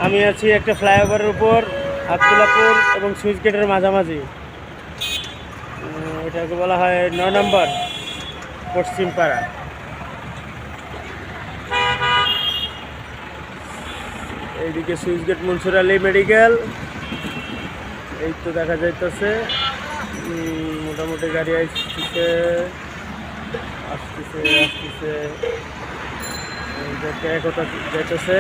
আমি আছি একটা ফ্লাইওভারের উপর, আবদুল্লাপুর এবং সুইচ গেটের মাঝামাঝি। এটাকে বলা হয় ৯ নম্বর পশ্চিম পাড়া। এইদিকে switch gate Mansur Ali medical, এই তো দেখা যাইতেছে। মোটামুটি গাড়ি আসতেছে আসতেছে আসতেছে, যাইতেছে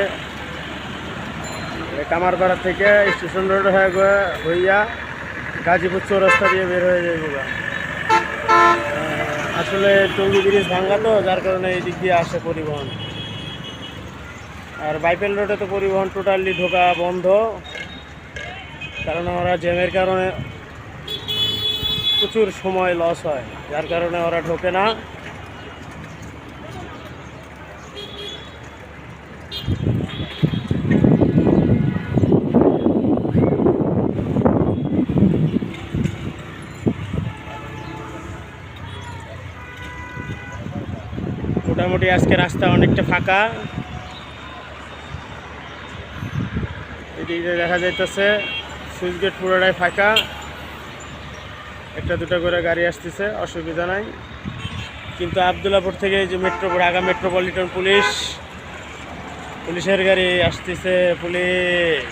কামারপাড়া থেকে স্টেশন রোড হইয়া গাজীপুর চৌরাস্তা দিয়ে বের হয়ে যাবে। আসলে টঙ্গী ব্রিজ ভাঙ্গা তো, যার কারণে এই দিক দিয়ে আসে পরিবহন। আর বাইপেল রোডে তো পরিবহন টোটালি ঢোকা বন্ধ, কারণ ওরা জ্যামের কারণে প্রচুর সময় লস হয়, যার কারণে ওরা ঢোকে না। মোটামুটি আজকে রাস্তা অনেকটা ফাঁকা। এদিকে দেখা যাইতেছে সুইচ গেট পুরোটাই ফাঁকা, একটা দুটো করে গাড়ি আসতেছে, অসুবিধা নাই। কিন্তু আবদুল্লাপুর থেকে যে ঢাকা মেট্রোপলিটন পুলিশের গাড়ি আসতেছে, পুলিশ